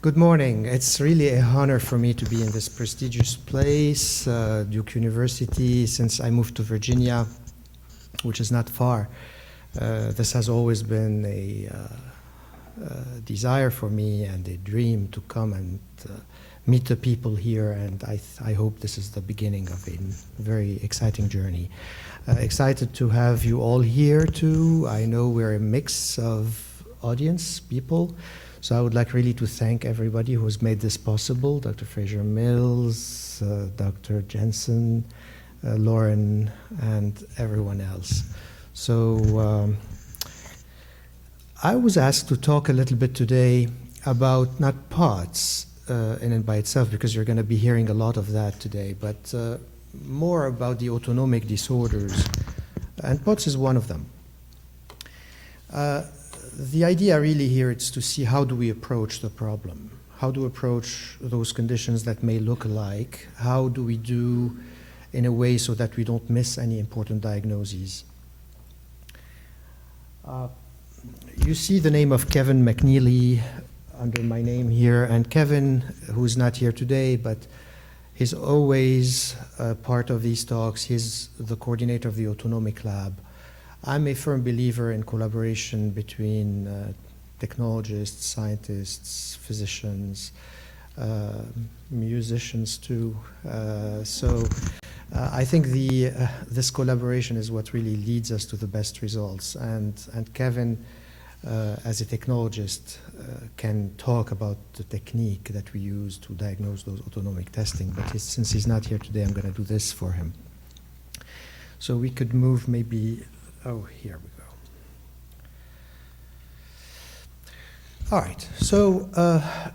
Good morning. It's really an honor for me to be in this prestigious place, Duke University. Since I moved to Virginia, which is not far, this has always been a desire for me and a dream to come and meet the people here, and I hope this is the beginning of a very exciting journey. Excited to have you all here too. I know we're a mix of audience people, so I would like really to thank everybody who has made this possible, Dr. Fraser Mills, Dr. Jensen, Lauren, and everyone else. So I was asked to talk a little bit today about not POTS in and by itself, because you're going to be hearing a lot of that today, but more about the autonomic disorders, and POTS is one of them. The idea really here is to see how do we approach the problem, how do we approach those conditions that may look alike, how do we do in a way so that we don't miss any important diagnoses. You see the name of Kevin McNeely under my name here, and Kevin, who's not here today, but he's always part of these talks. He's the coordinator of the Autonomic Lab. I'm a firm believer in collaboration between technologists, scientists, physicians, musicians too. I think this collaboration is what really leads us to the best results. And Kevin, as a technologist, can talk about the technique that we use to diagnose those autonomic testing. But since he's not here today, I'm going to do this for him. So we could move maybe. Oh, here we go. All right, so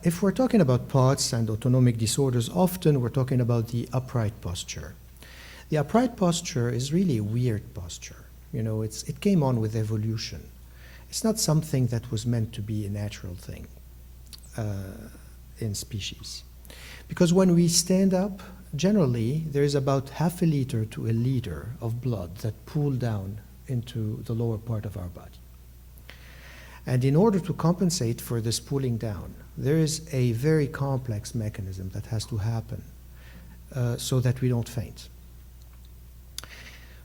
if we're talking about POTS and autonomic disorders, often we're talking about the upright posture. The upright posture is really a weird posture. You know, it came on with evolution. It's not something that was meant to be a natural thing in species. Because when we stand up, generally, there is about half a liter to a liter of blood that pool down into the lower part of our body. And in order to compensate for this pooling down, there is a very complex mechanism that has to happen so that we don't faint.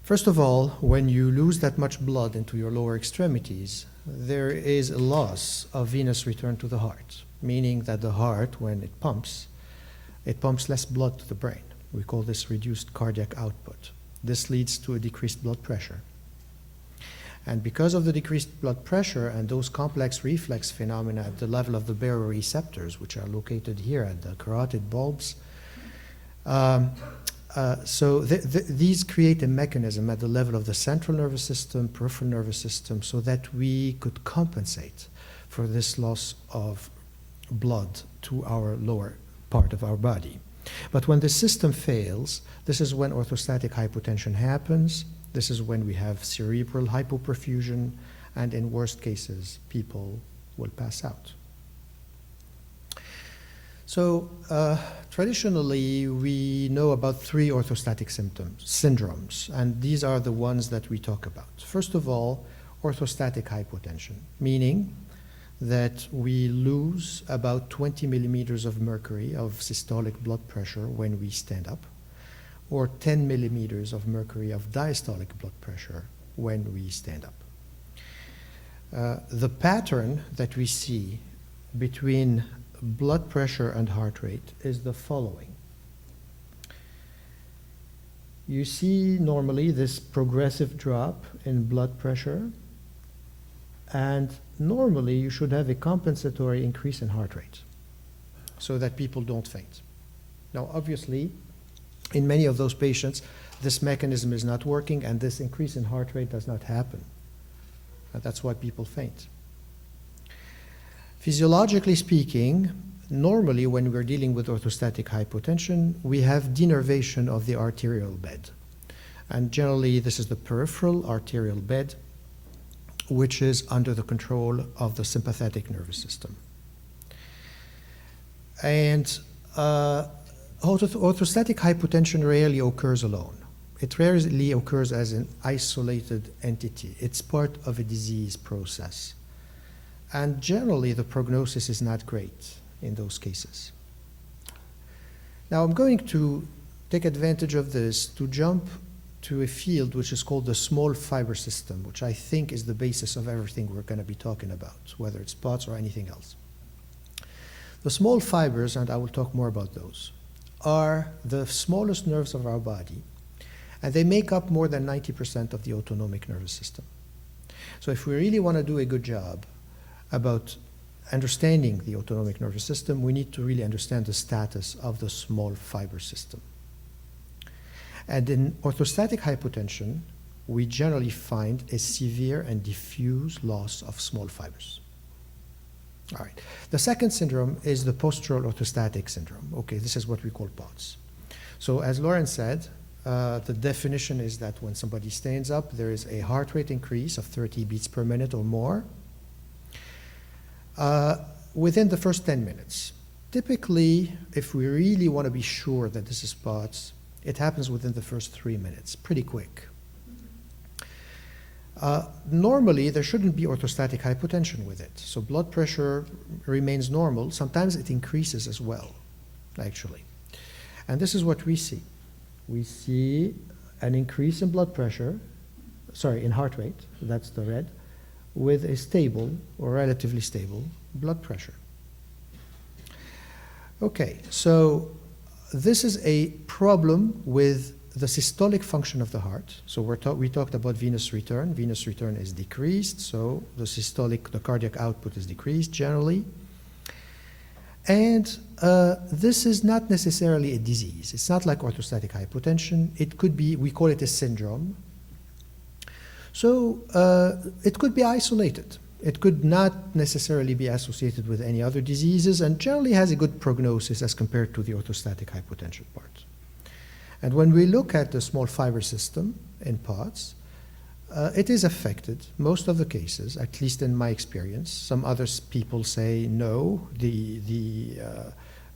First of all, when you lose that much blood into your lower extremities, there is a loss of venous return to the heart, meaning that the heart, when it pumps less blood to the brain. We call this reduced cardiac output. This leads to a decreased blood pressure. And because of the decreased blood pressure and those complex reflex phenomena at the level of the baroreceptors, which are located here at the carotid bulbs, these create a mechanism at the level of the central nervous system, peripheral nervous system, so that we could compensate for this loss of blood to our lower part of our body. But when the system fails, this is when orthostatic hypotension happens. This is when we have cerebral hypoperfusion, and in worst cases, people will pass out. So traditionally, we know about 3 orthostatic syndromes, and these are the ones that we talk about. First of all, orthostatic hypotension, meaning that we lose about 20 millimeters of mercury of systolic blood pressure when we stand up, or 10 millimeters of mercury of diastolic blood pressure when we stand up. The pattern that we see between blood pressure and heart rate is the following. You see normally this progressive drop in blood pressure, and normally you should have a compensatory increase in heart rate so that people don't faint. Now obviously, in many of those patients, this mechanism is not working and this increase in heart rate does not happen. And that's why people faint. Physiologically speaking, normally when we're dealing with orthostatic hypotension, we have denervation of the arterial bed. And generally, this is the peripheral arterial bed, which is under the control of the sympathetic nervous system. And orthostatic hypotension rarely occurs alone. It rarely occurs as an isolated entity. It's part of a disease process. And generally, the prognosis is not great in those cases. Now, I'm going to take advantage of this to jump to a field which is called the small fiber system, which I think is the basis of everything we're going to be talking about, whether it's spots or anything else. The small fibers, and I will talk more about those, are the smallest nerves of our body, and they make up more than 90% of the autonomic nervous system. So if we really want to do a good job about understanding the autonomic nervous system, we need to really understand the status of the small fiber system. And in orthostatic hypotension, we generally find a severe and diffuse loss of small fibers. All right. The second syndrome is the postural orthostatic syndrome. Okay, this is what we call POTS. So as Lauren said, the definition is that when somebody stands up, there is a heart rate increase of 30 beats per minute or more within the first 10 minutes. Typically, if we really want to be sure that this is POTS, it happens within the first 3 minutes, pretty quick. Normally, there shouldn't be orthostatic hypotension with it. So blood pressure remains normal. Sometimes it increases as well, actually. And this is what we see. We see an increase in blood pressure, in heart rate, that's the red, with a stable or relatively stable blood pressure. Okay, so this is a problem with the systolic function of the heart. So we talked about venous return. Venous return is decreased, so the cardiac output is decreased generally. And this is not necessarily a disease. It's not like orthostatic hypotension. It could be, we call it a syndrome. So it could be isolated. It could not necessarily be associated with any other diseases and generally has a good prognosis as compared to the orthostatic hypotension part. And when we look at the small fiber system in POTS, it is affected, most of the cases, at least in my experience. Some other people say no. The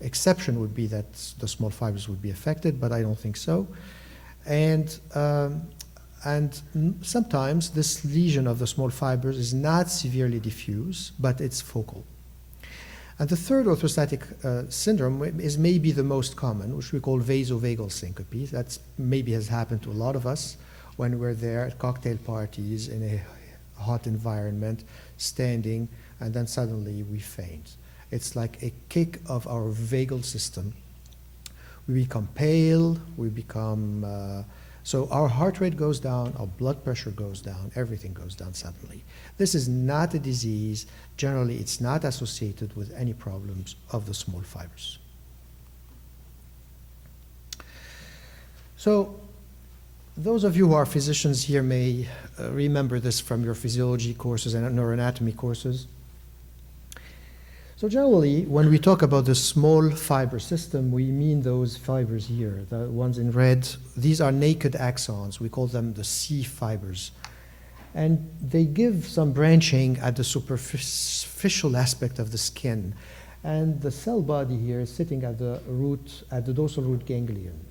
exception would be that the small fibers would be affected, but I don't think so. And sometimes this lesion of the small fibers is not severely diffuse, but it's focal. And the third orthostatic syndrome is maybe the most common, which we call vasovagal syncope. That maybe has happened to a lot of us when we're there at cocktail parties in a hot environment, standing, and then suddenly we faint. It's like a kick of our vagal system. We become pale, we become, so our heart rate goes down, our blood pressure goes down, everything goes down suddenly. This is not a disease. Generally, it's not associated with any problems of the small fibers. So those of you who are physicians here may remember this from your physiology courses and neuroanatomy courses. So generally, when we talk about the small fiber system, we mean those fibers here, the ones in red. These are naked axons. We call them the C fibers. And they give some branching at the superficial aspect of the skin. And the cell body here is sitting at the root, at the dorsal root ganglion.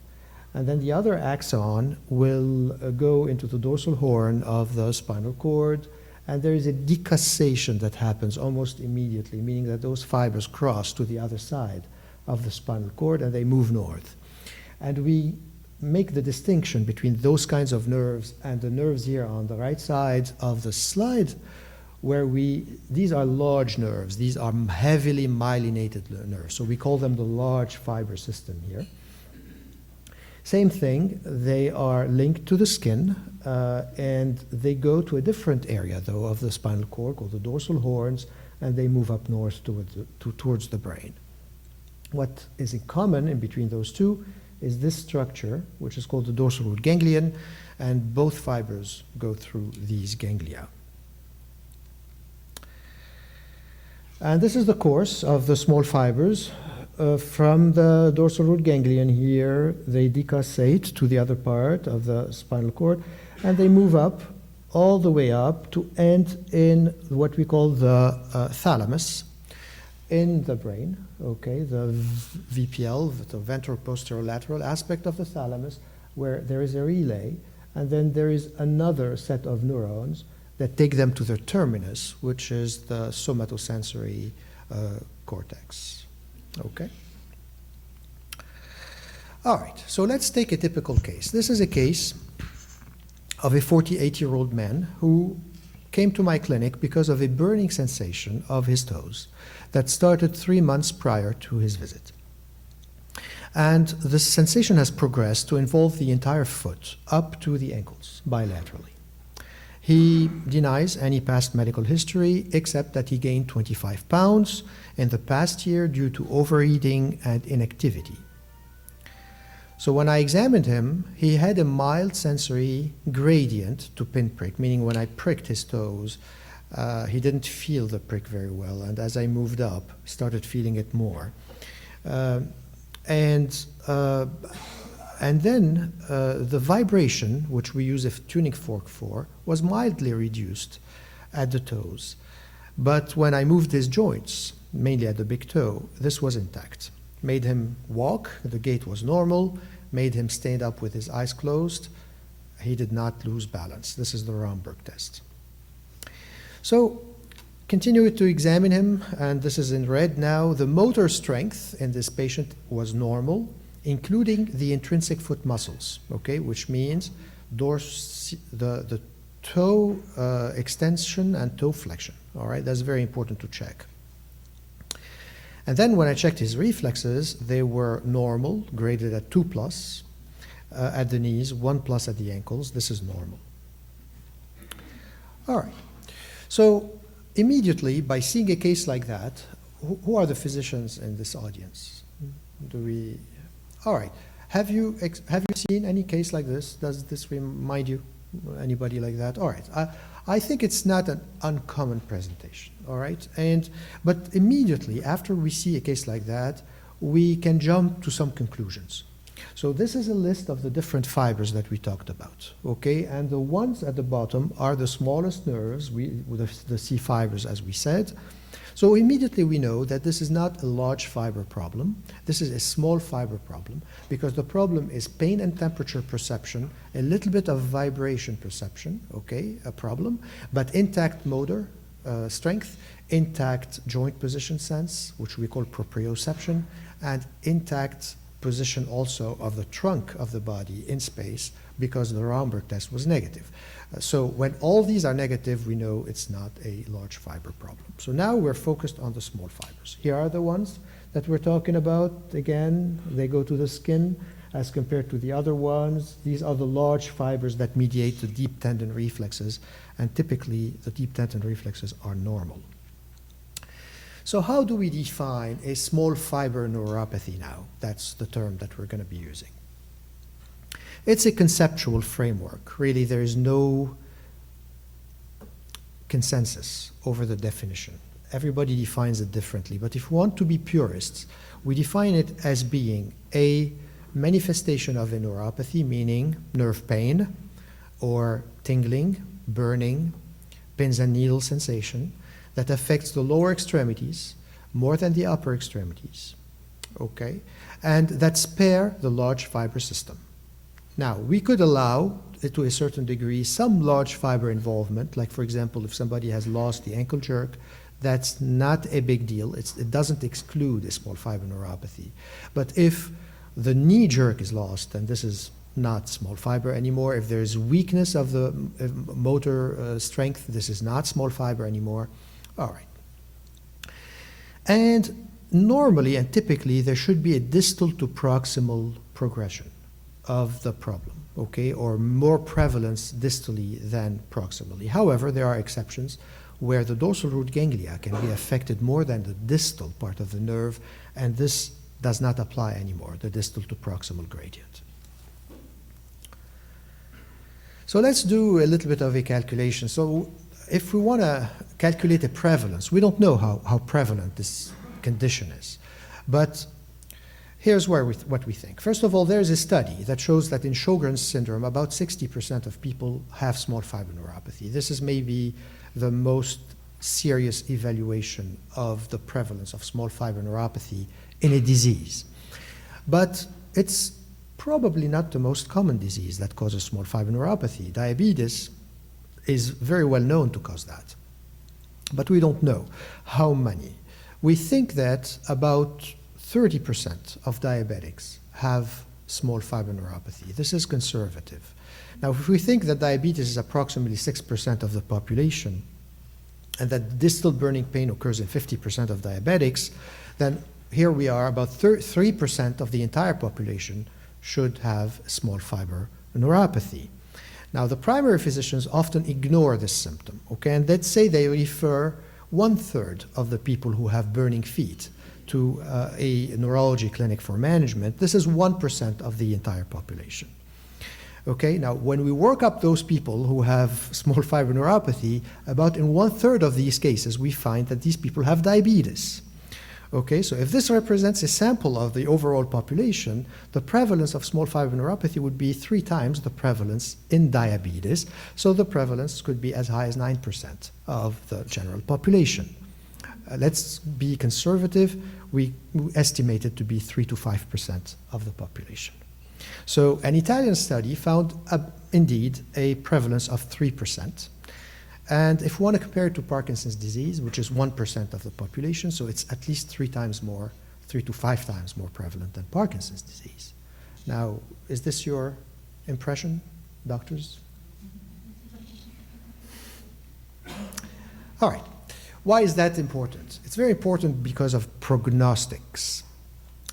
And then the other axon will go into the dorsal horn of the spinal cord. And there is a decussation that happens almost immediately, meaning that those fibers cross to the other side of the spinal cord and they move north. And we make the distinction between those kinds of nerves and the nerves here on the right side of the slide, where these are large nerves. These are heavily myelinated nerves. So we call them the large fiber system here. Same thing, they are linked to the skin, and they go to a different area, though, of the spinal cord called the dorsal horns, and they move up north towards the brain. What is in common in between those two is this structure, which is called the dorsal root ganglion, and both fibers go through these ganglia. And this is the course of the small fibers. From the dorsal root ganglion here, they decussate to the other part of the spinal cord, and they move up, all the way up, to end in what we call the thalamus in the brain, okay, the VPL, the ventral posterolateral aspect of the thalamus, where there is a relay, and then there is another set of neurons that take them to their terminus, which is the somatosensory cortex. Okay? All right, so let's take a typical case. This is a case of a 48-year-old man who came to my clinic because of a burning sensation of his toes that started 3 months prior to his visit. And this sensation has progressed to involve the entire foot up to the ankles bilaterally. He denies any past medical history except that he gained 25 pounds in the past year due to overeating and inactivity. So when I examined him, he had a mild sensory gradient to pinprick, meaning when I pricked his toes, he didn't feel the prick very well, and as I moved up, started feeling it more. And then the vibration, which we use a tuning fork for, was mildly reduced at the toes. But when I moved his joints, mainly at the big toe, this was intact. Made him walk, the gait was normal, made him stand up with his eyes closed. He did not lose balance. This is the Romberg test. So, continued to examine him, and this is in red now. The motor strength in this patient was normal, including the intrinsic foot muscles, okay, which means the toe extension and toe flexion, all right? That's very important to check. And then when I checked his reflexes, they were normal, graded at 2+ at the knees, 1+ at the ankles. This is normal. All right. So immediately, by seeing a case like that, who are the physicians in this audience? All right. Have you seen any case like this? Does this remind you anybody like that? All right. I think it's not an uncommon presentation, all right? But immediately after we see a case like that, we can jump to some conclusions. So this is a list of the different fibers that we talked about, okay? And the ones at the bottom are the smallest nerves, the C fibers, as we said. So immediately we know that this is not a large fiber problem. This is a small fiber problem because the problem is pain and temperature perception, a little bit of vibration perception, okay, a problem, but intact motor strength, intact joint position sense, which we call proprioception, and intact position also of the trunk of the body in space because the Romberg test was negative. So when all these are negative, we know it's not a large fiber problem. So now we're focused on the small fibers. Here are the ones that we're talking about. Again, they go to the skin as compared to the other ones. These are the large fibers that mediate the deep tendon reflexes, and typically the deep tendon reflexes are normal. So how do we define a small fiber neuropathy now? That's the term that we're going to be using. It's a conceptual framework. Really, there is no consensus over the definition. Everybody defines it differently. But if we want to be purists, we define it as being a manifestation of a neuropathy, meaning nerve pain or tingling, burning, pins and needle sensation that affects the lower extremities more than the upper extremities, okay? And that spare the large fiber system. Now, we could allow, to a certain degree, some large fiber involvement, like for example, if somebody has lost the ankle jerk, that's not a big deal. It doesn't exclude a small fiber neuropathy. But if the knee jerk is lost, and this is not small fiber anymore, if there's weakness of the motor strength, this is not small fiber anymore. All right. And normally and typically, there should be a distal to proximal progression of the problem, okay, or more prevalence distally than proximally. However, there are exceptions where the dorsal root ganglia can be affected more than the distal part of the nerve, and this does not apply anymore, the distal to proximal gradient. So let's do a little bit of a calculation. So if we want to calculate a prevalence, we don't know how prevalent this condition is, but here's what we think. First of all, there's a study that shows that in Sjogren's syndrome, about 60% of people have small fiber neuropathy. This is maybe the most serious evaluation of the prevalence of small fiber neuropathy in a disease. But it's probably not the most common disease that causes small fiber neuropathy. Diabetes, is very well known to cause that. But we don't know how many. We think that about 30% of diabetics have small fiber neuropathy. This is conservative. Now, if we think that diabetes is approximately 6% of the population, and that distal burning pain occurs in 50% of diabetics, then here we are, about 3% of the entire population should have small fiber neuropathy. Now, the primary physicians often ignore this symptom, okay? And let's say they refer 1/3 of the people who have burning feet to a neurology clinic for management. This is 1% of the entire population. Okay, now when we work up those people who have small fiber neuropathy, about in 1/3 of these cases, we find that these people have diabetes. Okay, so if this represents a sample of the overall population, the prevalence of small fiber neuropathy would be 3 times the prevalence in diabetes. So the prevalence could be as high as 9% of the general population. Let's be conservative. We estimate it to be 3 to 5% of the population. So an Italian study found indeed a prevalence of 3%. And if we want to compare it to Parkinson's disease, which is 1% of the population, so it's at least 3 to 5 times more prevalent than Parkinson's disease. Now, is this your impression, doctors? All right. Why is that important? It's very important because of prognostics.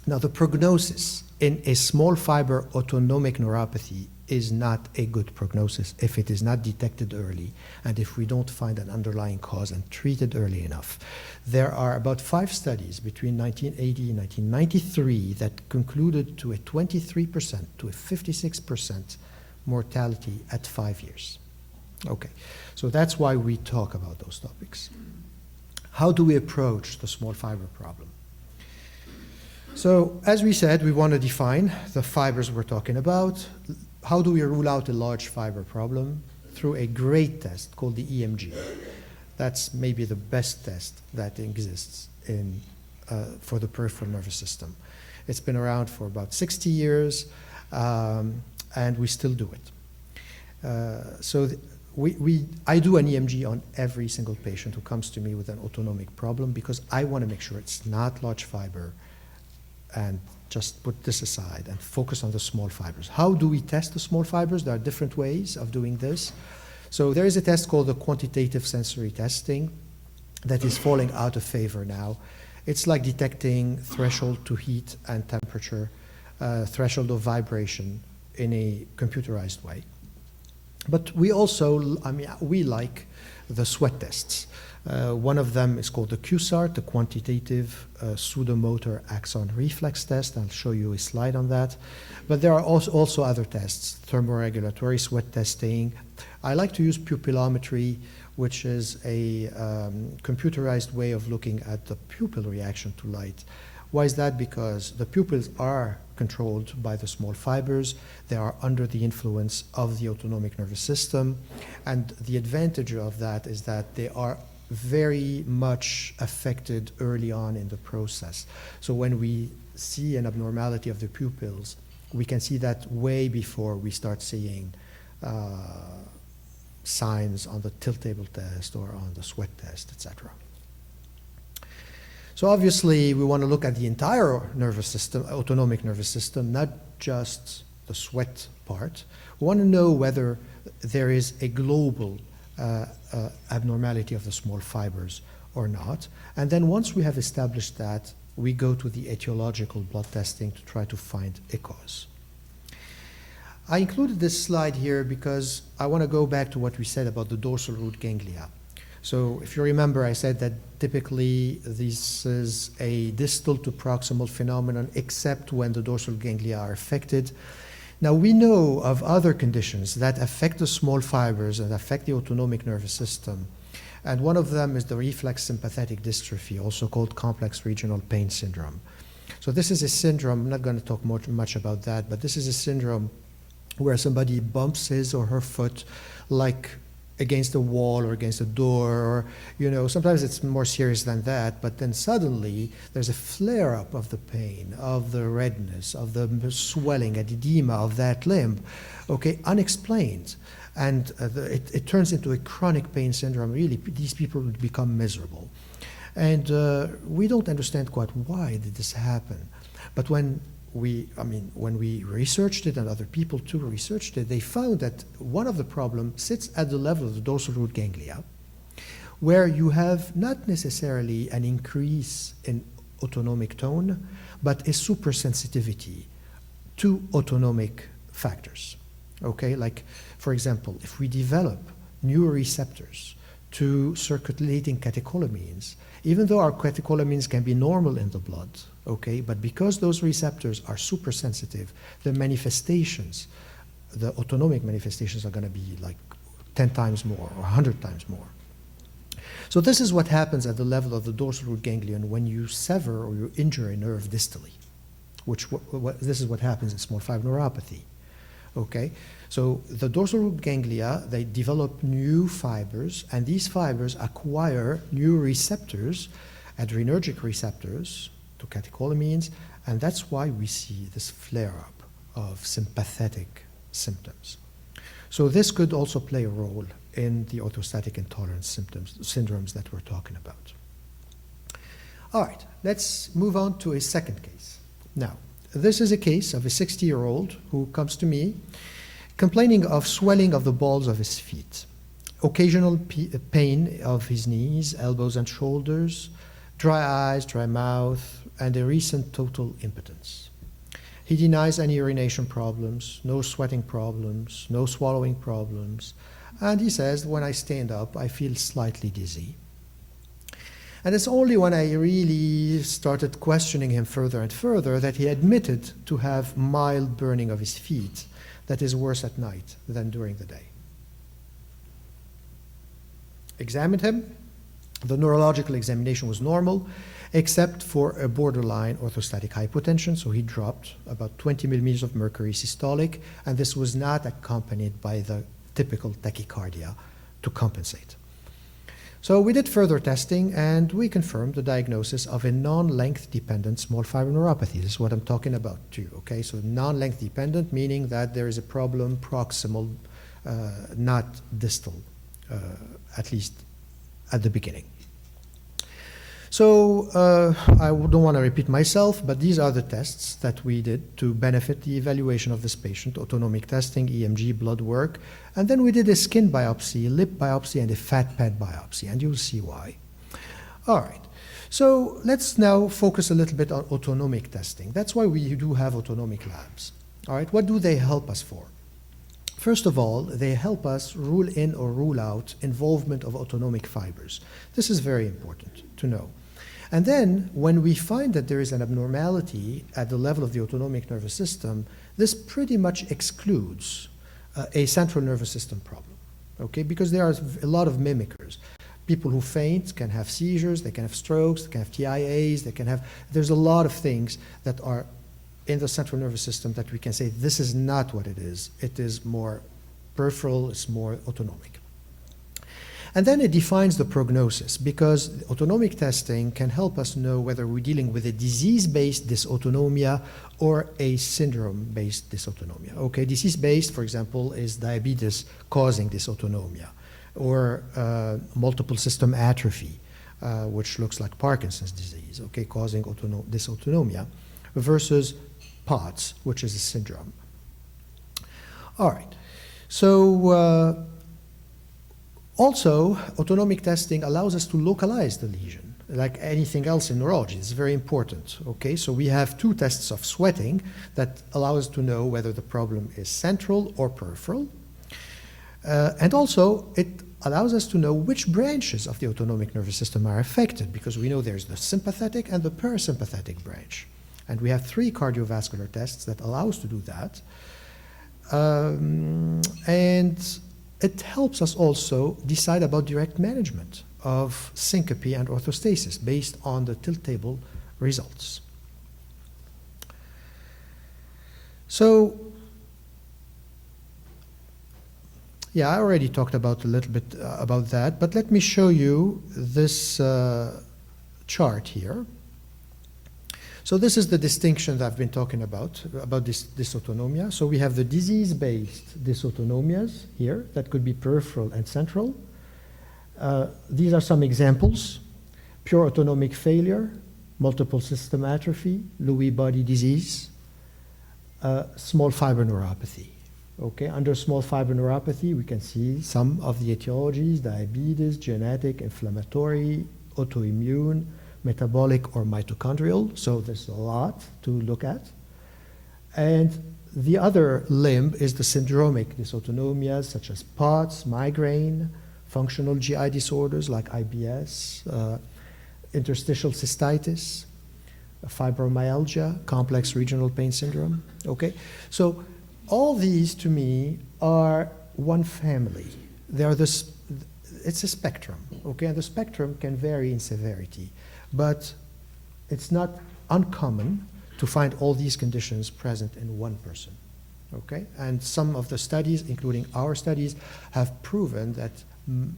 Now, the prognosis in a small fiber autonomic neuropathy is not a good prognosis if it is not detected early and if we don't find an underlying cause and treat it early enough. There are about 5 studies between 1980 and 1993 that concluded to a 23% to a 56% mortality at 5 years. Okay, so that's why we talk about those topics. How do we approach the small fiber problem? So, as we said, we want to define the fibers we're talking about. How do we rule out a large fiber problem? Through a great test called the EMG. That's maybe the best test that exists for the peripheral nervous system. It's been around for about 60 years, and we still do it. I do an EMG on every single patient who comes to me with an autonomic problem because I want to make sure it's not large fiber and just put this aside and focus on the small fibers. How do we test the small fibers? There are different ways of doing this. So there is a test called the quantitative sensory testing that is falling out of favor now. It's like detecting threshold to heat and temperature, threshold of vibration in a computerized way. But we also, we like the sweat tests. One of them is called the QSART, the Quantitative Pseudomotor Axon Reflex Test. I'll show you a slide on that. But there are also other tests, thermoregulatory sweat testing. I like to use pupillometry, which is a computerized way of looking at the pupil reaction to light. Why is that? Because the pupils are controlled by the small fibers. They are under the influence of the autonomic nervous system. And the advantage of that is that they are very much affected early on in the process. So when we see an abnormality of the pupils, we can see that way before we start seeing signs on the tilt table test or on the sweat test, etc. So obviously, we want to look at the entire nervous system, autonomic nervous system, not just the sweat part. We want to know whether there is a global abnormality of the small fibers or not. And then once we have established that, we go to the etiological blood testing to try to find a cause. I included this slide here because I want to go back to what we said about the dorsal root ganglia. So if you remember, I said that typically this is a distal to proximal phenomenon except when the dorsal ganglia are affected. Now we know of other conditions that affect the small fibers and affect the autonomic nervous system. And one of them is the reflex sympathetic dystrophy, also called complex regional pain syndrome. So this is a syndrome, I'm not going to talk much about that, but this is a syndrome where somebody bumps his or her foot like against a wall or against a door, or, you know, sometimes it's more serious than that, but then suddenly there's a flare-up of the pain, of the redness, of the swelling, edema of that limb, okay, unexplained. And it turns into a chronic pain syndrome. Really, these people would become miserable. And we don't understand quite why did this happen. But when we researched it, and other people too researched it, they found that one of the problems sits at the level of the dorsal root ganglia, where you have not necessarily an increase in autonomic tone, but a supersensitivity to autonomic factors. Okay, like, for example, if we develop new receptors to circulating catecholamines, even though our catecholamines can be normal in the blood, okay, but because those receptors are supersensitive, the manifestations, the autonomic manifestations, are going to be like 10 times more or 100 times more. So this is what happens at the level of the dorsal root ganglion when you sever or you injure a nerve distally, which this is what happens in small fiber neuropathy. Okay, so the dorsal root ganglia, they develop new fibers, and these fibers acquire new receptors, adrenergic receptors to catecholamines, and that's why we see this flare-up of sympathetic symptoms. So this could also play a role in the orthostatic intolerance syndromes that we're talking about. All right, let's move on to a second case. Now, this is a case of a 60-year-old who comes to me complaining of swelling of the balls of his feet, occasional pain of his knees, elbows, and shoulders, dry eyes, dry mouth, and a recent total impotence. He denies any urination problems, no sweating problems, no swallowing problems, and he says, when I stand up, I feel slightly dizzy. And it's only when I really started questioning him further and further that he admitted to have mild burning of his feet that is worse at night than during the day. Examined him. The neurological examination was normal, except for a borderline orthostatic hypotension, so he dropped about 20 millimeters of mercury systolic, and this was not accompanied by the typical tachycardia to compensate. So we did further testing, and we confirmed the diagnosis of a non-length dependent small fiber neuropathy. This is what I'm talking about too, okay? So non-length dependent, meaning that there is a problem proximal, not distal, at least at the beginning. So I don't want to repeat myself, but these are the tests that we did to benefit the evaluation of this patient: autonomic testing, EMG, blood work, and then we did a skin biopsy, lip biopsy, and a fat pad biopsy, and you'll see why. All right, so let's now focus a little bit on autonomic testing. That's why we do have autonomic labs. All right, what do they help us for? First of all, they help us rule in or rule out involvement of autonomic fibers. This is very important to know. And then, when we find that there is an abnormality at the level of the autonomic nervous system, this pretty much excludes a central nervous system problem, okay? Because there are a lot of mimickers. People who faint can have seizures, they can have strokes, they can have TIAs, there's a lot of things that are in the central nervous system that we can say this is not what it is. It is more peripheral, it's more autonomic. And then it defines the prognosis, because autonomic testing can help us know whether we're dealing with a disease-based dysautonomia or a syndrome-based dysautonomia. Okay, disease-based, for example, is diabetes causing dysautonomia, or multiple system atrophy, which looks like Parkinson's disease, okay, causing dysautonomia, versus POTS, which is a syndrome. All right, so also, autonomic testing allows us to localize the lesion, like anything else in neurology. It's very important, okay? So we have two tests of sweating that allow us to know whether the problem is central or peripheral. And also, it allows us to know which branches of the autonomic nervous system are affected, because we know there's the sympathetic and the parasympathetic branch. And we have 3 cardiovascular tests that allow us to do that. And it helps us also decide about direct management of syncope and orthostasis based on the tilt table results. So Yeah, I already talked about a little bit about that, but let me show you this chart here. So this is the distinction that I've been talking about this dysautonomia. So we have the disease-based dysautonomias here that could be peripheral and central. These are some examples: pure autonomic failure, multiple system atrophy, Lewy body disease, small fiber neuropathy. Okay, under small fiber neuropathy, we can see some of the etiologies: diabetes, genetic, inflammatory, autoimmune, metabolic, or mitochondrial. So there's a lot to look at. And the other limb is the syndromic dysautonomias, such as POTS, migraine, functional GI disorders like IBS, interstitial cystitis, fibromyalgia, complex regional pain syndrome. Okay, so all these to me are one family. They are this. It's a spectrum. Okay, and the spectrum can vary in severity, but it's not uncommon to find all these conditions present in one person. Okay, and some of the studies, including our studies, have proven that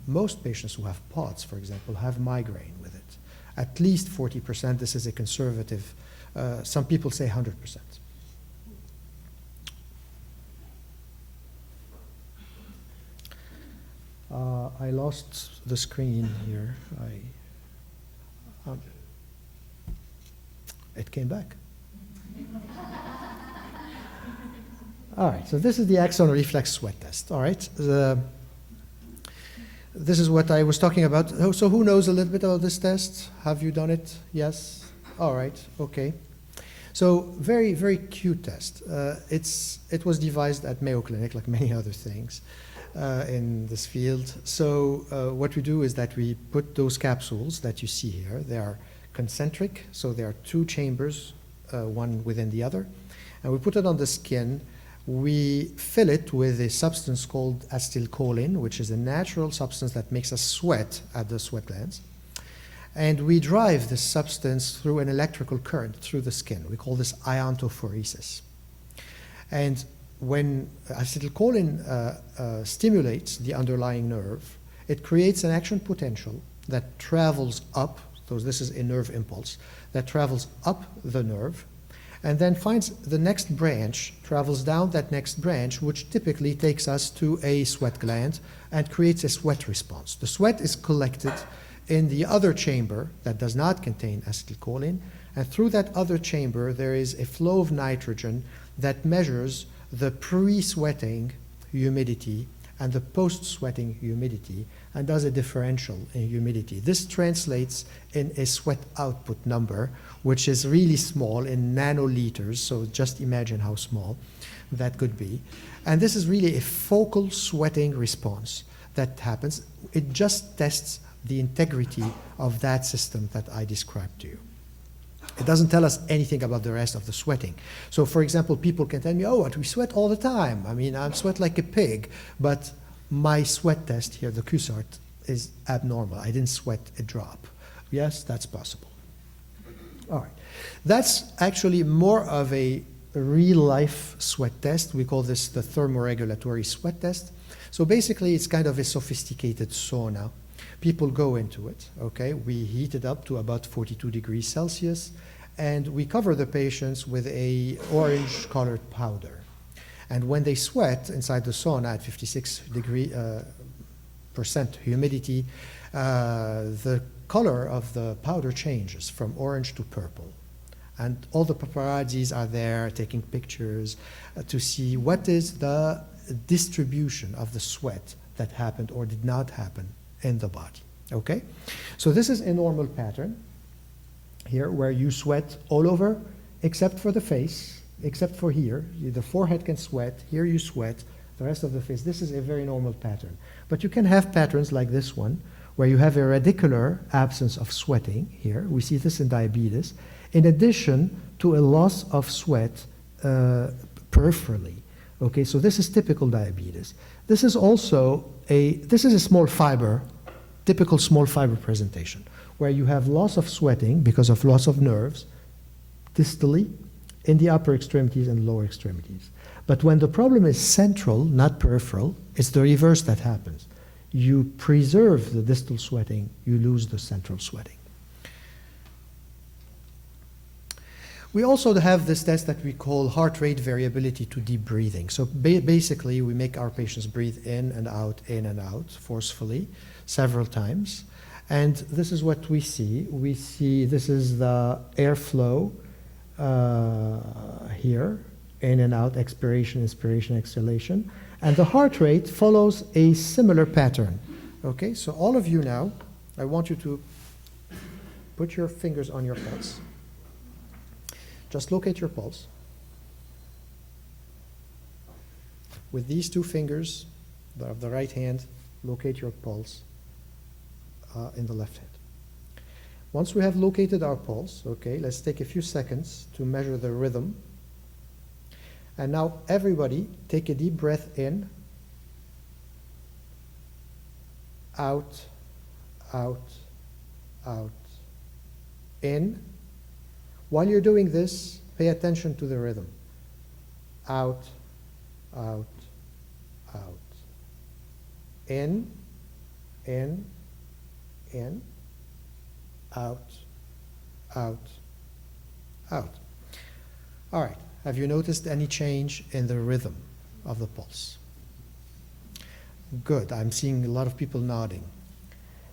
most patients who have POTS, for example, have migraine with it. At least 40%. This is a conservative. Some people say 100%. I lost the screen here. It came back. All right, so this is the axon reflex sweat test. All right, this is what I was talking about. So who knows a little bit about this test? Have you done it? Yes? All right, okay. So very, very cute test. It was devised at Mayo Clinic, like many other things in this field. So what we do is that we put those capsules that you see here. They are concentric, so there are two chambers, one within the other. And we put it on the skin. We fill it with a substance called acetylcholine, which is a natural substance that makes us sweat at the sweat glands. And we drive this substance through an electrical current through the skin. We call this iontophoresis. And when acetylcholine stimulates the underlying nerve, it creates an action potential that travels up. So this is a nerve impulse that travels up the nerve and then finds the next branch, travels down that next branch, which typically takes us to a sweat gland and creates a sweat response. The sweat is collected in the other chamber that does not contain acetylcholine, and through that other chamber there is a flow of nitrogen that measures the pre-sweating humidity and the post-sweating humidity and does a differential in humidity. This translates in a sweat output number, which is really small in nanoliters, so just imagine how small that could be. And this is really a focal sweating response that happens. It just tests the integrity of that system that I described to you. It doesn't tell us anything about the rest of the sweating. So for example, people can tell me, oh, we sweat all the time. I mean, I sweat like a pig, but my sweat test here, the QSART, is abnormal. I didn't sweat a drop. Yes, that's possible. All right. That's actually more of a real-life sweat test. We call this the thermoregulatory sweat test. So basically, it's kind of a sophisticated sauna. People go into it, okay? We heat it up to about 42 degrees Celsius, and we cover the patients with a orange-colored powder. And when they sweat inside the sauna at 56% humidity, the color of the powder changes from orange to purple. And all the paparazzis are there taking pictures to see what is the distribution of the sweat that happened or did not happen in the body, okay? So this is a normal pattern here where you sweat all over except for the face, except for here. The forehead can sweat, here you sweat, the rest of the face. This is a very normal pattern. But you can have patterns like this one where you have a radicular absence of sweating here. We see this in diabetes, in addition to a loss of sweat peripherally. Okay, so this is typical diabetes. This is also this is a small fiber, typical small fiber presentation, where you have loss of sweating because of loss of nerves distally, in the upper extremities and lower extremities. But when the problem is central, not peripheral, it's the reverse that happens. You preserve the distal sweating, you lose the central sweating. We also have this test that we call heart rate variability to deep breathing. So basically, we make our patients breathe in and out forcefully several times. And this is what we see. We see this is the airflow here, in and out, expiration, inspiration, exhalation. And the heart rate follows a similar pattern. Okay, so all of you now, I want you to put your fingers on your pulse. Just locate your pulse. With these two fingers of the right hand, locate your pulse in the left hand. Once we have located our pulse, okay, let's take a few seconds to measure the rhythm. And now everybody take a deep breath in, out, out, out, in. While you're doing this, pay attention to the rhythm. Out, out, out. In, in, in, out, out, out. All right. Have you noticed any change in the rhythm of the pulse? Good. I'm seeing a lot of people nodding.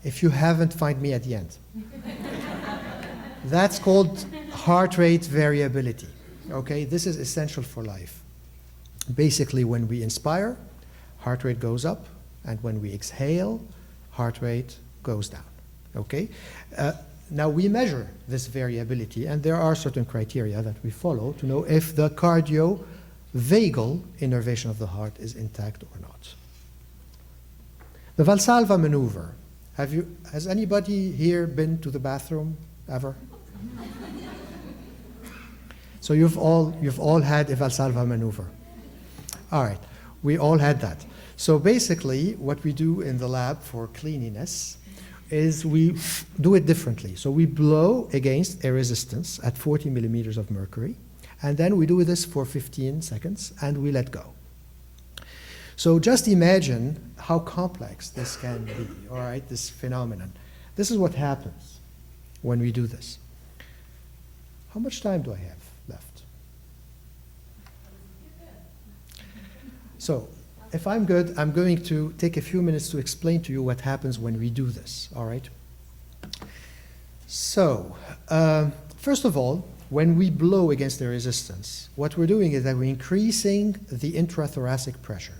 If you haven't, find me at the end. That's called heart rate variability. Okay, this is essential for life. Basically, when we inspire, heart rate goes up, and when we exhale, heart rate goes down. Okay? Now we measure this variability, and there are certain criteria that we follow to know if the cardiovagal innervation of the heart is intact or not. The Valsalva maneuver. Has anybody here been to the bathroom ever? So you've all had a Valsalva maneuver. All right, we all had that. So basically, what we do in the lab for cleanliness is we do it differently. So we blow against a resistance at 40 millimeters of mercury, and then we do this for 15 seconds, and we let go. So just imagine how complex this can be, all right, this phenomenon. This is what happens when we do this. How much time do I have left? So if I'm good, I'm going to take a few minutes to explain to you what happens when we do this, all right? So, first of all, when we blow against the resistance, what we're doing is that we're increasing the intrathoracic pressure.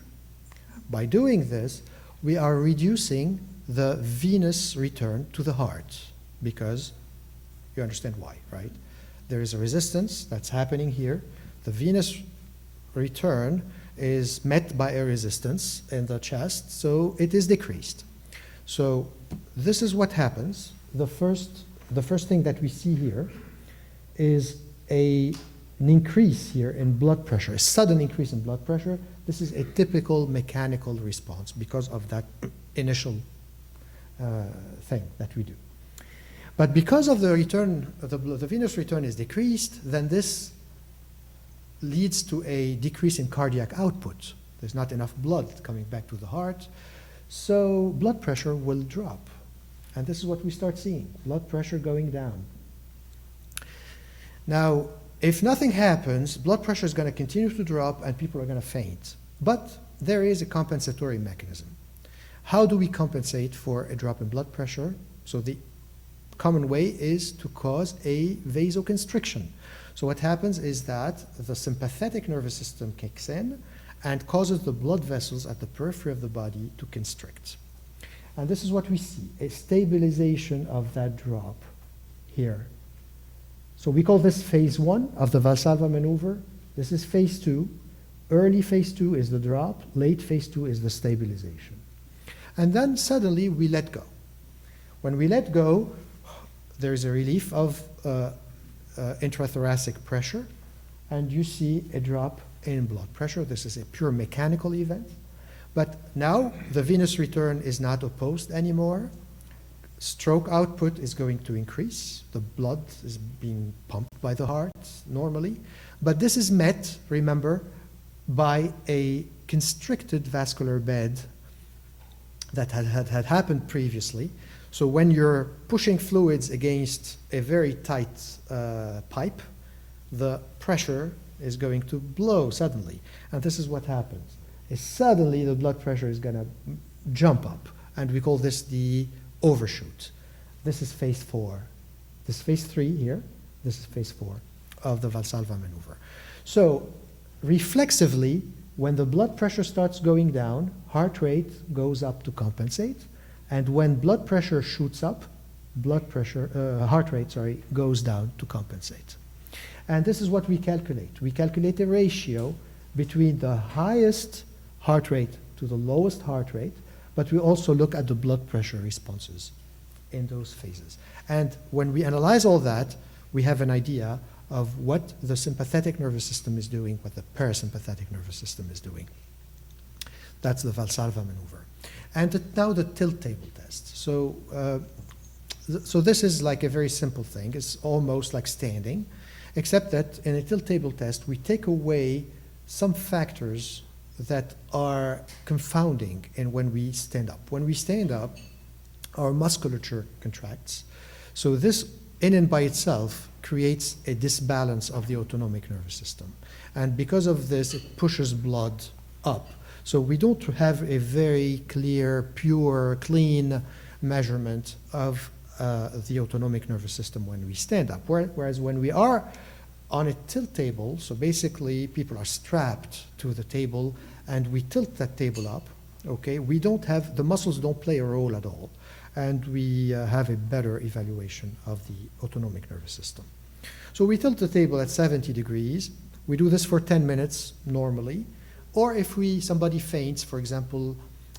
By doing this, we are reducing the venous return to the heart, because you understand why, right? There is a resistance that's happening here. The venous return is met by a resistance in the chest, so it is decreased. So this is what happens. The first thing that we see here is an increase here in blood pressure, a sudden increase in blood pressure. This is a typical mechanical response because of that initial thing that we do. But because of the return, the venous return is decreased, then this leads to a decrease in cardiac output. There's not enough blood coming back to the heart, so blood pressure will drop. And this is what we start seeing, blood pressure going down. Now, if nothing happens, blood pressure is going to continue to drop and people are going to faint. But there is a compensatory mechanism. How do we compensate for a drop in blood pressure? So the common way is to cause a vasoconstriction. So what happens is that the sympathetic nervous system kicks in and causes the blood vessels at the periphery of the body to constrict. And this is what we see, a stabilization of that drop here. So we call this phase 1 of the Valsalva maneuver. This is phase 2. Early phase 2 is the drop. Late phase 2 is the stabilization. And then suddenly we let go. When we let go, there is a relief of intrathoracic pressure, and you see a drop in blood pressure. This is a pure mechanical event. But now the venous return is not opposed anymore. stroke output is going to increase. The blood is being pumped by the heart normally. But this is met, remember, by a constricted vascular bed that had happened previously. So when you're pushing fluids against a very tight pipe, the pressure is going to blow suddenly. And this is what happens. Is suddenly the blood pressure is going to jump up. And we call this the overshoot. This is phase 4. This is phase 3 here. This is phase 4 of the Valsalva maneuver. So reflexively, when the blood pressure starts going down, heart rate goes up to compensate. And when blood pressure shoots up, heart rate goes down to compensate. And this is what we calculate. We calculate a ratio between the highest heart rate to the lowest heart rate, but we also look at the blood pressure responses in those phases. And when we analyze all that, we have an idea of what the sympathetic nervous system is doing, what the parasympathetic nervous system is doing. That's the Valsalva maneuver. And now the tilt table test. So this is like a very simple thing. It's almost like standing, except that in a tilt table test, we take away some factors that are confounding in when we stand up. When we stand up, our musculature contracts. So this, in and by itself, creates a disbalance of the autonomic nervous system. And because of this, it pushes blood up. So we don't have a very clear, pure, clean measurement of the autonomic nervous system when we stand up. Whereas when we are on a tilt table, so basically people are strapped to the table and we tilt that table up, okay? We don't have, the muscles don't play a role at all, and we have a better evaluation of the autonomic nervous system. So we tilt the table at 70 degrees. We do this for 10 minutes normally. Or if somebody faints, for example,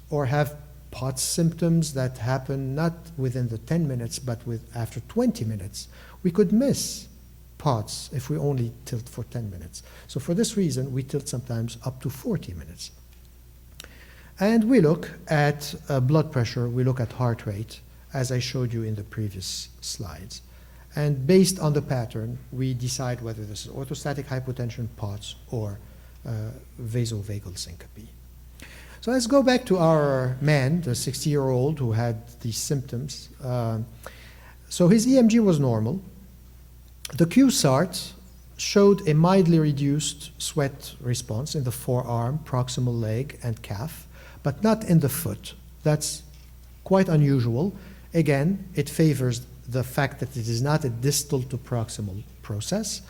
or have POTS symptoms that happen not within the 10 minutes, but after 20 minutes, we could miss POTS if we only tilt for 10 minutes. So for this reason, we tilt sometimes up to 40 minutes. And we look at blood pressure, we look at heart rate, as I showed you in the previous slides. And based on the pattern, we decide whether this is orthostatic hypotension, POTS, or vasovagal syncope. So let's go back to our man, the 60-year-old who had these symptoms. So his EMG was normal. The QSART showed a mildly reduced sweat response in the forearm, proximal leg, and calf, but not in the foot. That's quite unusual. Again, it favors the fact that it is not a distal to proximal process.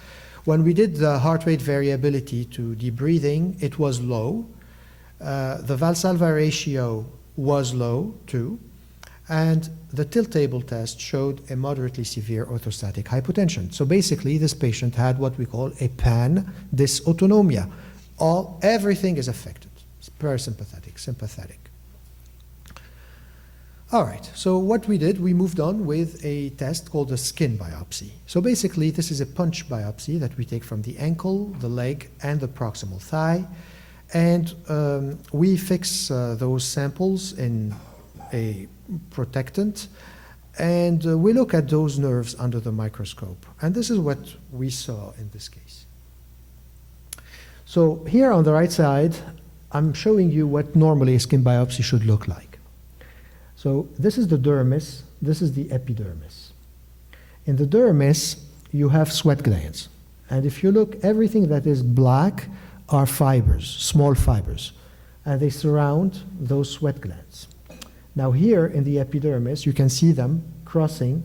When we did the heart rate variability to debreathing, it was low. The Valsalva ratio was low too. And the tilt table test showed a moderately severe orthostatic hypotension. So basically, this patient had what we call a pan-dysautonomia. Everything is affected. It's parasympathetic, sympathetic. All right, so what we did, we moved on with a test called a skin biopsy. So basically, this is a punch biopsy that we take from the ankle, the leg, and the proximal thigh. And we fix those samples in a protectant, and we look at those nerves under the microscope. And this is what we saw in this case. So here on the right side, I'm showing you what normally a skin biopsy should look like. So this is the dermis, this is the epidermis. In the dermis, you have sweat glands. And if you look, everything that is black are fibers, small fibers, and they surround those sweat glands. Now here in the epidermis, you can see them crossing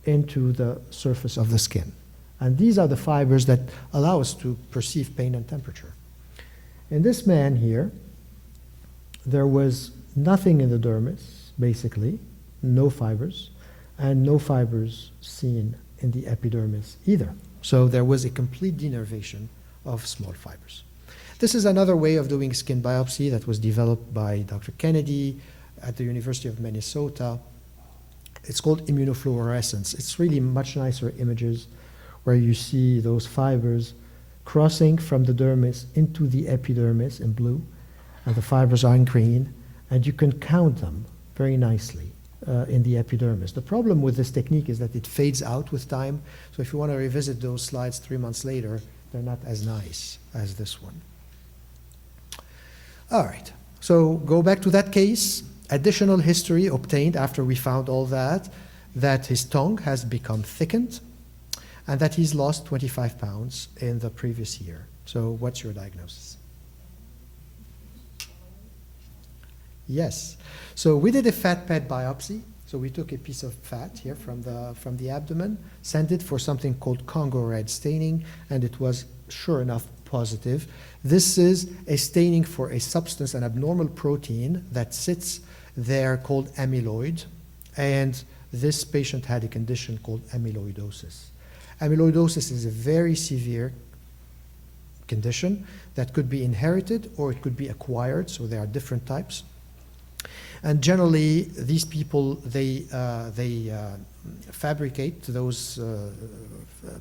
into the surface of the skin. And these are the fibers that allow us to perceive pain and temperature. In this man here, there was nothing in the dermis, basically, no fibers, and no fibers seen in the epidermis either. So there was a complete denervation of small fibers. This is another way of doing skin biopsy that was developed by Dr. Kennedy at the University of Minnesota. It's called immunofluorescence. It's really much nicer images where you see those fibers crossing from the dermis into the epidermis in blue, and the fibers are in green, and you can count them very nicely in the epidermis. The problem with this technique is that it fades out with time. So if you want to revisit those slides 3 months later, they're not as nice as this one. All right, so go back to that case. Additional history obtained after we found all that his tongue has become thickened and that he's lost 25 pounds in the previous year. So what's your diagnosis? Yes. So we did a fat pad biopsy. So we took a piece of fat here from the abdomen, sent it for something called Congo red staining, and it was sure enough positive. This is a staining for a substance, an abnormal protein that sits there called amyloid, and this patient had a condition called amyloidosis. Amyloidosis is a very severe condition that could be inherited or it could be acquired, so there are different types. And generally, these people, they fabricate those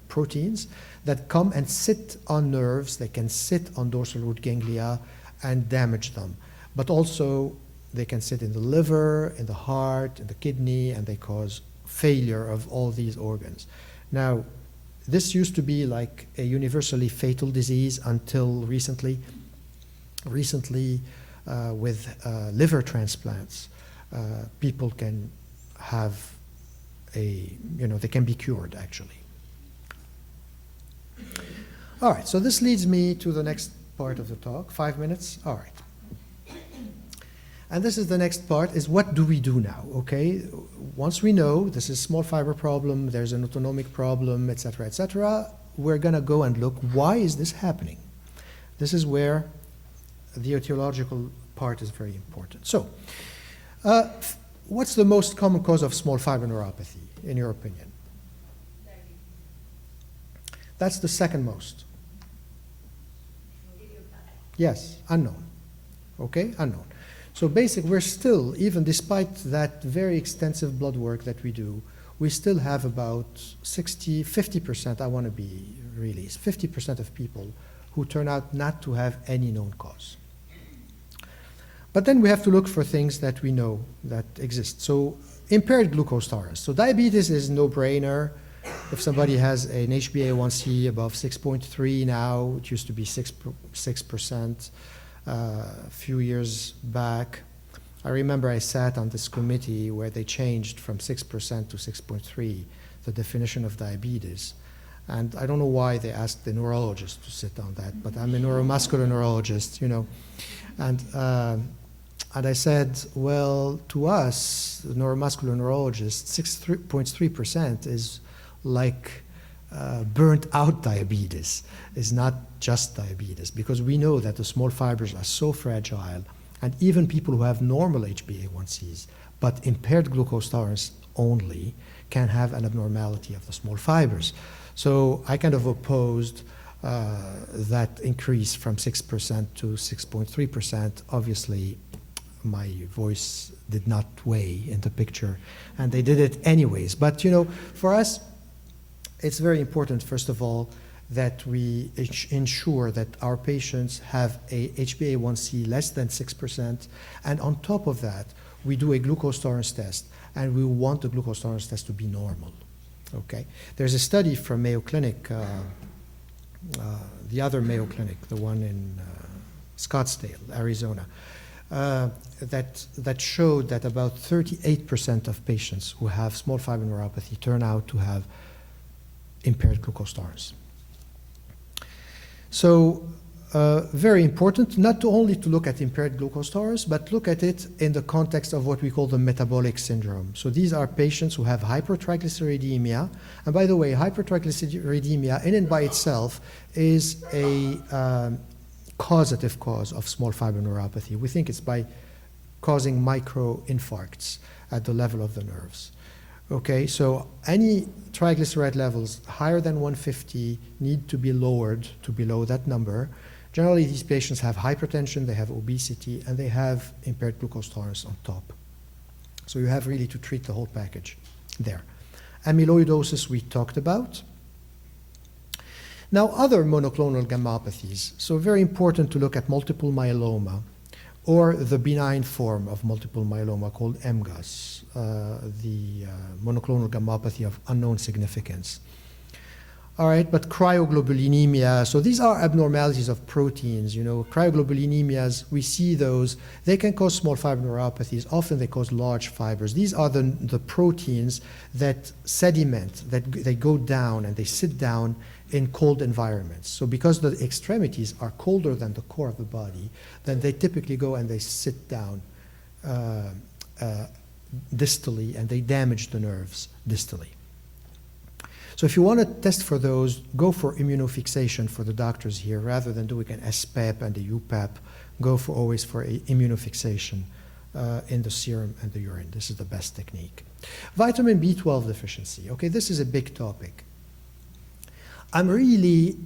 proteins that come and sit on nerves. They can sit on dorsal root ganglia and damage them. But also, they can sit in the liver, in the heart, in the kidney, and they cause failure of all these organs. Now, this used to be like a universally fatal disease until recently. With liver transplants, people can have they can be cured actually. All right, so this leads me to the next part of the talk, 5 minutes, all right. And this is the next part, is what do we do now, okay? Once we know this is small fiber problem, there's an autonomic problem, etc., we're gonna go and look, why is this happening? This is where the etiological part is very important. So, what's the most common cause of small fiber neuropathy, in your opinion? That's the second most. Yes, unknown. Okay, unknown. So basically, we're still, even despite that very extensive blood work that we do, we still have about 50%, I want to be really, 50% of people who turn out not to have any known cause. But then we have to look for things that we know that exist. So impaired glucose tolerance. So diabetes is no-brainer. If somebody has an HbA1c above 6.3 now, it used to be 6%. A few years back, I remember I sat on this committee where they changed from 6% to 6.3, the definition of diabetes. And I don't know why they asked the neurologist to sit on that, but I'm a neuromuscular neurologist, you know. And I said, well, to us, the neuromuscular neurologists, 6.3% is like burnt out diabetes, is not just diabetes, because we know that the small fibers are so fragile, and even people who have normal HbA1cs, but impaired glucose tolerance only, can have an abnormality of the small fibers. So I kind of opposed that increase from 6% to 6.3%. Obviously, my voice did not weigh in the picture, and they did it anyways. But, you know, for us, it's very important, first of all, that we ensure that our patients have a HbA1c less than 6%, and on top of that, we do a glucose tolerance test, and we want the glucose tolerance test to be normal, okay? There's a study from Mayo Clinic, the other Mayo Clinic, the one in Scottsdale, Arizona, that showed that about 38% of patients who have small fiber neuropathy turn out to have impaired glucose tolerance. So very important not only to look at impaired glucose tolerance, but look at it in the context of what we call the metabolic syndrome. So these are patients who have hypertriglyceridemia. And by the way, hypertriglyceridemia in and by itself is a causative cause of small fiber neuropathy. We think it's by causing microinfarcts at the level of the nerves. Okay, so any triglyceride levels higher than 150 need to be lowered to below that number. Generally, these patients have hypertension, they have obesity, and they have impaired glucose tolerance on top. So you have really to treat the whole package there. Amyloidosis we talked about. Now, other monoclonal gammopathies. So very important to look at multiple myeloma, or the benign form of multiple myeloma called MGUS, the monoclonal gammopathy of unknown significance. All right, but cryoglobulinemia, so these are abnormalities of proteins. You know, cryoglobulинemias, we see those. They can cause small fiber neuropathies. Often they cause large fibers. These are the proteins that sediment, that they go down and they sit down in cold environments. So because the extremities are colder than the core of the body, then they typically go and they sit down distally, and they damage the nerves distally. So if you want to test for those, go for immunofixation for the doctors here. Rather than doing an SPEP and a UPEP, go for always for a immunofixation in the serum and the urine. This is the best technique. Vitamin B12 deficiency. Okay, this is a big topic. I'm really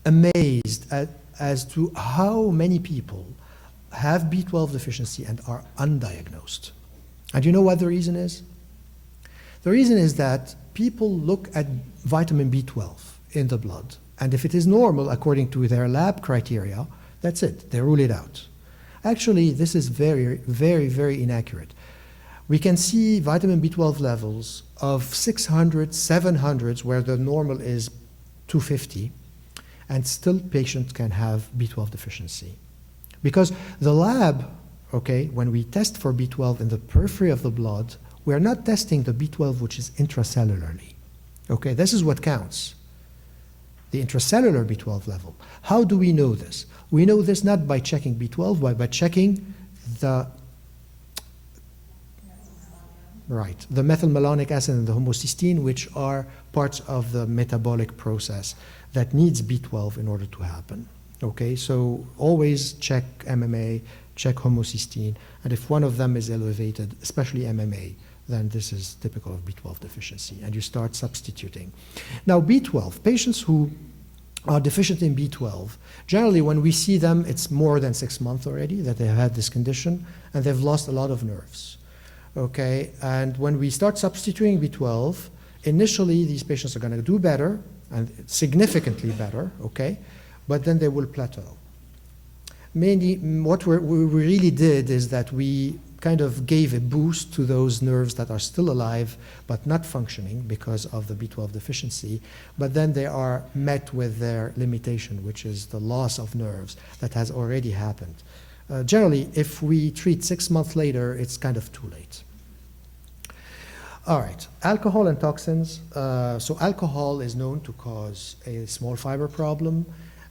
amazed as to how many people have B12 deficiency and are undiagnosed. And you know what the reason is? The reason is that people look at vitamin B12 in the blood, and if it is normal according to their lab criteria, that's it, they rule it out. Actually, this is very, very, very inaccurate. We can see vitamin B12 levels of 600, 700s, where the normal is 250, and still patients can have B12 deficiency. Because the lab, okay, when we test for B12 in the periphery of the blood, we are not testing the B12 which is intracellularly. Okay, this is what counts, the intracellular B12 level. How do we know this? We know this not by checking B12, but by checking the methylmalonic acid and the homocysteine, which are parts of the metabolic process that needs B12 in order to happen. Okay, so always check MMA, check homocysteine, and if one of them is elevated, especially MMA, then this is typical of B12 deficiency, and you start substituting. Now, B12, patients who are deficient in B12, generally when we see them, it's more than 6 months already that they have had this condition, and they've lost a lot of nerves. Okay, and when we start substituting B12, initially these patients are going to do better, and significantly better, okay, but then they will plateau. Mainly, what we really did is that we kind of gave a boost to those nerves that are still alive but not functioning because of the B12 deficiency, but then they are met with their limitation, which is the loss of nerves that has already happened. Generally, if we treat 6 months later, it's kind of too late. All right, alcohol and toxins. So alcohol is known to cause a small fiber problem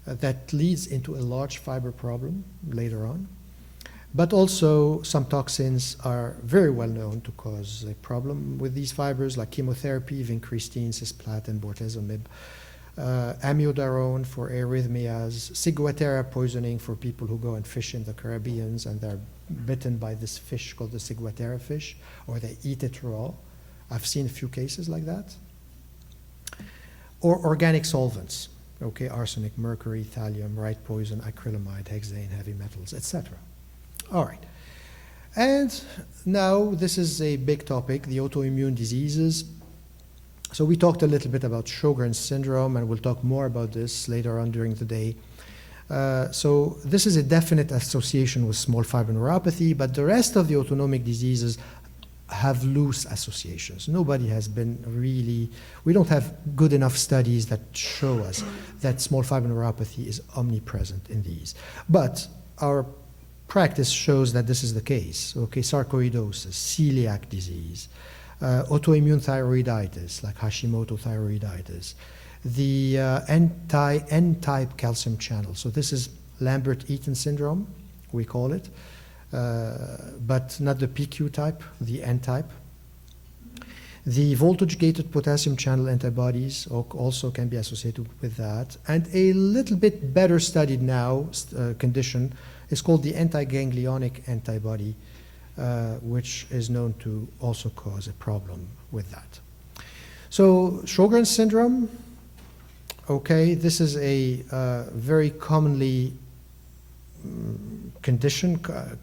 that leads into a large fiber problem later on. But also some toxins are very well known to cause a problem with these fibers, like chemotherapy, vincristine, cisplatin, bortezomib, amiodarone for arrhythmias, ciguatera poisoning for people who go and fish in the Caribbean and they're bitten by this fish called the ciguatera fish, or they eat it raw. I've seen a few cases like that. Or organic solvents, okay, arsenic, mercury, thallium, right poison, acrylamide, hexane, heavy metals, etc. All right. And now this is a big topic, the autoimmune diseases. So we talked a little bit about Sjogren's syndrome, and we'll talk more about this later on during the day. So this is a definite association with small fiber neuropathy, but the rest of the autonomic diseases have loose associations. Nobody has been really, we don't have good enough studies that show us that small fiber neuropathy is omnipresent in these. But our practice shows that this is the case. Okay, sarcoidosis, celiac disease, autoimmune thyroiditis, like Hashimoto thyroiditis, the N-type calcium channel. So this is Lambert-Eaton syndrome, we call it, but not the PQ type, the N-type. The voltage-gated potassium channel antibodies also can be associated with that. And a little bit better studied now condition is called the antiganglionic antibody, which is known to also cause a problem with that. So Sjogren's syndrome, okay, this is a very commonly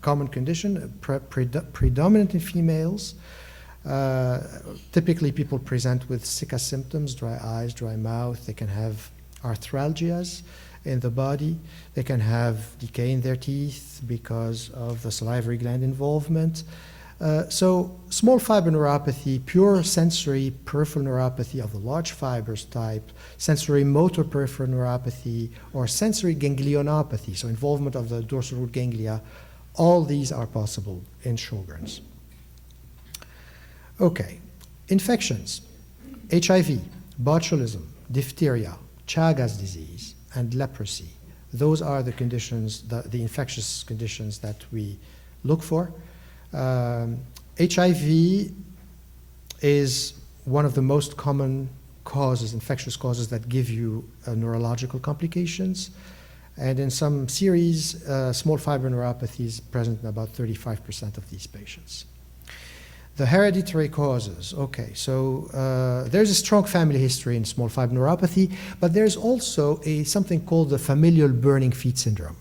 common condition, predominant in females. Typically people present with sicca symptoms, dry eyes, dry mouth. They can have arthralgias, in the body. They can have decay in their teeth because of the salivary gland involvement. So small fiber neuropathy, pure sensory peripheral neuropathy of the large fibers type, sensory motor peripheral neuropathy, or sensory ganglionopathy, so involvement of the dorsal root ganglia, all these are possible in Sjogren's. Okay, infections, HIV, botulism, diphtheria, Chagas disease, and leprosy. Those are the conditions, the infectious conditions that we look for. HIV is one of the most common causes, infectious causes that give you neurological complications. And in some series, small fiber neuropathy is present in about 35% of these patients. The hereditary causes, okay, so there's a strong family history in small fiber neuropathy, but there's also something called the familial burning feet syndrome,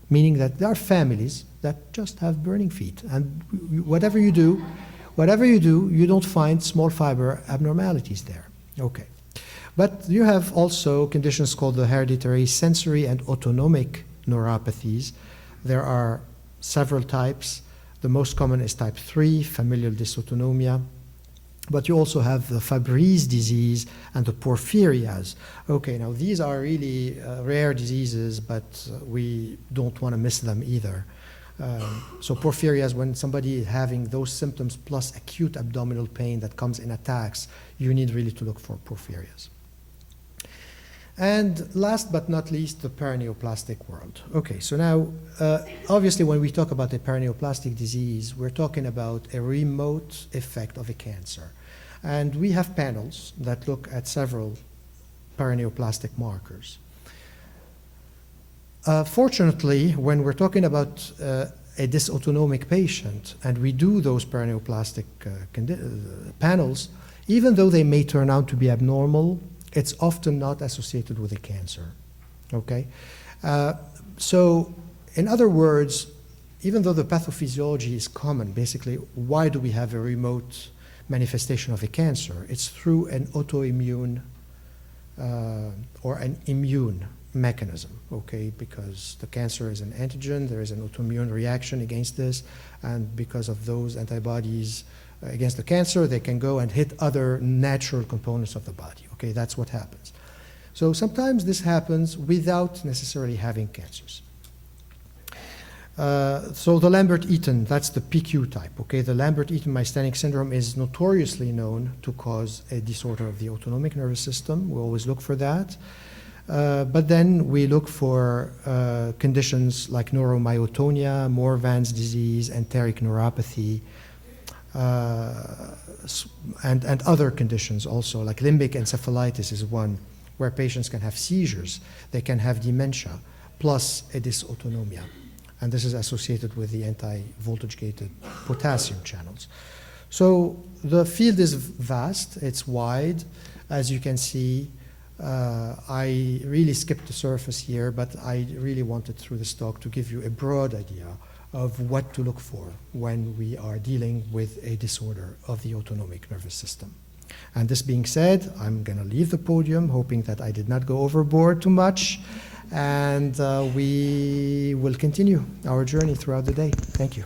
meaning that there are families that just have burning feet, and whatever you do, you don't find small fiber abnormalities there. Okay. But you have also conditions called the hereditary sensory and autonomic neuropathies. There are several types. The most common is type 3, familial dysautonomia. But you also have the Fabry's disease and the porphyrias. Okay, now these are really rare diseases, but we don't want to miss them either. So porphyrias, when somebody is having those symptoms plus acute abdominal pain that comes in attacks, you need really to look for porphyrias. And last but not least, the paraneoplastic world. Okay, so now, obviously when we talk about a paraneoplastic disease, we're talking about a remote effect of a cancer. And we have panels that look at several paraneoplastic markers. Fortunately, when we're talking about a dysautonomic patient and we do those paraneoplastic panels, even though they may turn out to be abnormal, it's often not associated with a cancer, okay? So in other words, even though the pathophysiology is common, basically, why do we have a remote manifestation of a cancer? It's through an autoimmune or an immune mechanism, okay? Because the cancer is an antigen, there is an autoimmune reaction against this, and because of those antibodies against the cancer, they can go and hit other natural components of the body. Okay, that's what happens. So sometimes this happens without necessarily having cancers. So the Lambert-Eaton, that's the PQ type. Okay, the Lambert-Eaton myasthenic syndrome is notoriously known to cause a disorder of the autonomic nervous system. We always look for that. But then we look for conditions like neuromyotonia, Morvan's disease, enteric neuropathy, and other conditions also, like limbic encephalitis is one, where patients can have seizures, they can have dementia, plus a dysautonomia. And this is associated with the anti-voltage gated potassium channels. So the field is vast, it's wide. As you can see, I really skipped the surface here, but I really wanted through this talk to give you a broad idea of what to look for when we are dealing with a disorder of the autonomic nervous system. And this being said, I'm going to leave the podium, hoping that I did not go overboard too much, and we will continue our journey throughout the day. Thank you.